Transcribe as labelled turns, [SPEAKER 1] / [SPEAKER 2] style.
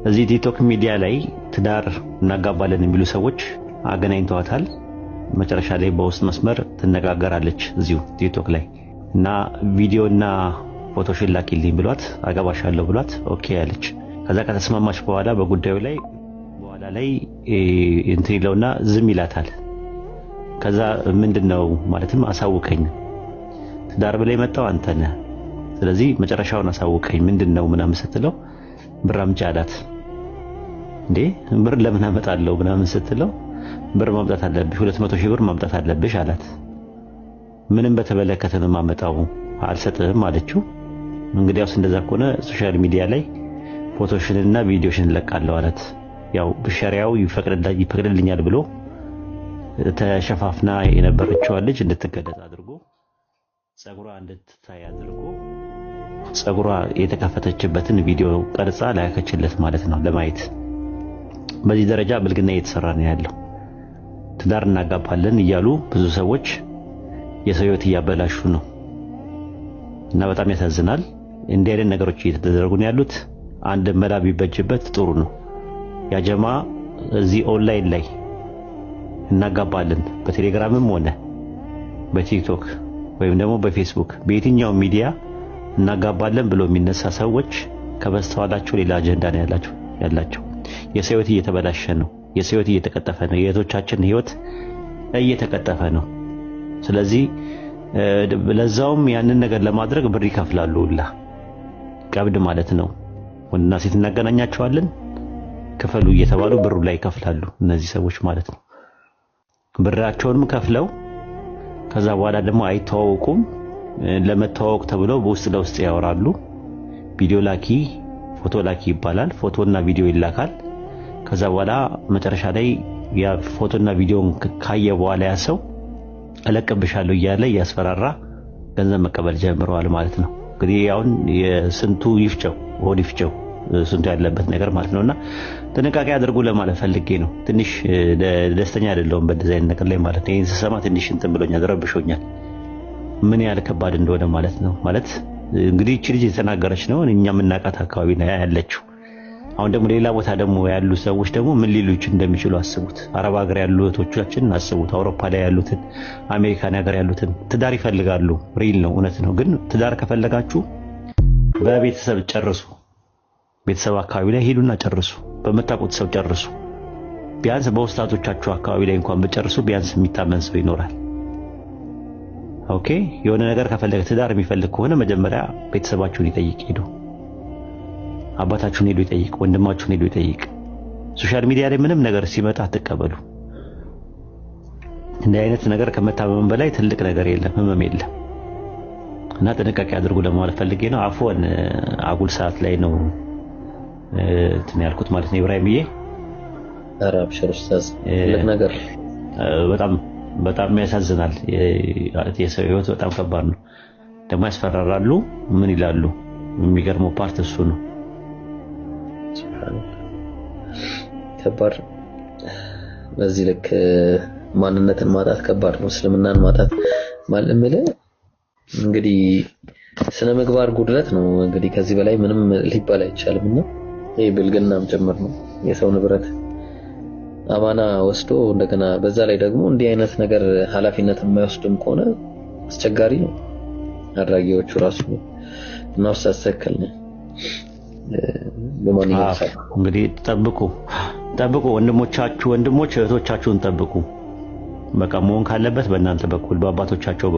[SPEAKER 1] እዚህ ቲክቶክ ሚዲያ ላይ ትዳር እናጋባለን የሚሉ ሰዎች አገናኝተዋታል። መጨረሻ ላይ በውስጥ መስመር ትነጋገራለች እዚሁ ቲክቶክ ላይ እና ቪዲዮና ፎቶሽን ላኪልኝ ብሏት አገባሻለሁ ብሏት ኦኬ ያለች። ከዛ ከተስማማች በኋላ በጉዳዩ ላይ እንትን ይለውና ዝም ይላታል። ከዛ ምንድነው ማለትም አሳውቀኝ፣ ትዳር ብለህ የመጣው አንተ ነህ፣ ስለዚህ መጨረሻውን አሳውቀኝ ምንድነው ምናምን ስትለው ብር አምጪ አላት። እንዴ ብር ለምን አመጣለሁ ምናምን ስትለው ብር ማምጣት አለብሽ 200 ሺህ ብር ማምጣት አለብሽ አላት። ምንም በተበለከተ ነው ማመጣው አልሰጥህም አለችው። እንግዲያውስ እንደዛ ከሆነ ሶሻል ሚዲያ ላይ ፎቶሽንና ቪዲዮሽን ለቃለሁ አላት። ያው በሸሪዓው ይፈቅድልኛል ብሎ ተሸፋፍና የነበረችው ልጅ እንድትገለጽ አድርጎ ጸጉሯ እንድትታይ አድርጎ ጸጉሯ የተከፈተችበትን ቪዲዮ ቀርጻ ላከችለት ማለት ነው ለማየት። በዚህ ደረጃ ብልግና እየተሰራ ነው ያለው። ትዳር እናጋባለን እያሉ ብዙ ሰዎች የሰው ሕይወት እያበላሹ ነው እና በጣም ያሳዝናል። እንዲህ አይነት ነገሮች እየተደረጉ ነው ያሉት። አንድ መላ ቢበጅበት ጥሩ ነው። ያ ጀማ እዚህ ኦንላይን ላይ እናጋባለን በቴሌግራምም ሆነ በቲክቶክ ወይም ደግሞ በፌስቡክ በየትኛው ሚዲያ እናጋባለን ብሎ የሚነሳ ሰዎች ከበስተኋላቸው ሌላ አጀንዳ ነው ያላቸው። የሰው ሕይወት እየተበላሸ ነው። የሰው ሕይወት እየተቀጠፈ ነው። የእህቶቻችን ሕይወት እየተቀጠፈ ነው። ስለዚህ ለዛውም ያንን ነገር ለማድረግ ብር ይከፍላሉ። ሁላ ቀብድ ማለት ነው። ወንድና ሴት እናገናኛቸዋለን ክፈሉ እየተባሉ ብሩ ላይ ይከፍላሉ እነዚህ ሰዎች ማለት ነው። ብራቸውንም ከፍለው ከዛ በኋላ ደግሞ አይተዋወቁም። ለመተዋወቅ ተብለው በውስጥ ለውስጥ ያወራሉ። ቪዲዮ ላኪ ፎቶ ላኪ ይባላል። ፎቶና ቪዲዮ ይላካል። ከዛ በኋላ መጨረሻ ላይ ያ ፎቶና ቪዲዮን ካየ በኋላ ያ ሰው እለቅብሻለሁ እያለ ያስፈራራ ገንዘብ መቀበል ጀምረዋል ማለት ነው። እንግዲህ አሁን የስንቱ ይፍጨው ሆድ ይፍጨው ስንቱ ያለበት ነገር ማለት ነውና ጥንቃቄ አድርጉ ለማለት ፈልጌ ነው። ትንሽ ደስተኛ አይደለሁም በዚህ አይነት ነገር ላይ ማለት ነው። ይሄን ስሰማ ትንሽ እንትን ብሎኛል፣ ረብሾኛል። ምን ያህል ከባድ እንደሆነ ማለት ነው። ማለት እንግዲህ እቺ ልጅ የተናገረች ነው እኛ የምናውቃት አካባቢ ነው ያለችው። አሁን ደግሞ ሌላ ቦታ ደግሞ ያሉ ሰዎች ደግሞ ምን ሊሉች እንደሚችሉ አስቡት። አረብ ሀገር ያሉ እህቶቻችን አስቡት። አውሮፓ ላይ ያሉትን፣ አሜሪካን ሀገር ያሉትን ትዳር ይፈልጋሉ። ሪል ነው፣ እውነት ነው። ግን ትዳር ከፈለጋችሁ በቤተሰብ ጨርሱ። ቤተሰብ አካባቢ ላይ ሄዱና ጨርሱ። በመታቆት ሰው ጨርሱ። ቢያንስ በውስጣቶቻችሁ አካባቢ ላይ እንኳን በጨርሱ ቢያንስ የሚታመን ሰው ይኖራል። ኦኬ የሆነ ነገር ከፈለገ ትዳር የሚፈልግ ከሆነ መጀመሪያ ቤተሰባችሁን ይጠይቅ። ሄዱ አባታችሁን ሄዱ ይጠይቅ፣ ወንድማችሁን ሄዱ ይጠይቅ። ሶሻል ሚዲያ ላይ ምንም ነገር ሲመጣ አትቀበሉ። እንዲህ አይነት ነገር ከመታመም በላይ ትልቅ ነገር የለም፣ ህመም የለም። እና ጥንቃቄ አድርጉ ለማለት ፈልጌ ነው። አፎን አጉል ሰዓት ላይ ነው እንትን ያልኩት ማለት ነው። ኢብራሂምዬ
[SPEAKER 2] ኧረ አብሽር ኡስታዝ፣ ትልቅ ነገር በጣም ያሳዝናል። የሰው ሕይወት በጣም ከባድ ነው። ደግሞ ያስፈራራሉ። ምን ይላሉ? የሚገርመው ፓርት እሱ ነው። ከባድ በዚህ ልክ ማንነትን ማጣት ከባድ ነው። እስልምናን ማጣት ማለት እንግዲህ ስነ ምግባር ጉድለት ነው። እንግዲህ ከዚህ በላይ ምንም ሊባል አይቻልምና ይሄ ብልግናም ጭምር ነው። የሰው ንብረት አማና ወስዶ እንደገና በዛ ላይ ደግሞ እንዲህ አይነት ነገር ኃላፊነት የማይወስድም ከሆነ አስቸጋሪ ነው አድራጊዎቹ ራሱ እና ወሳሰከል ነው። ለማንኛውም
[SPEAKER 1] እንግዲህ ጠብቁ ወንድሞች እህቶቻችሁን ጠብቁ። በቃ መሆን ካለበት በእናንተ በኩል በአባቶቻቸው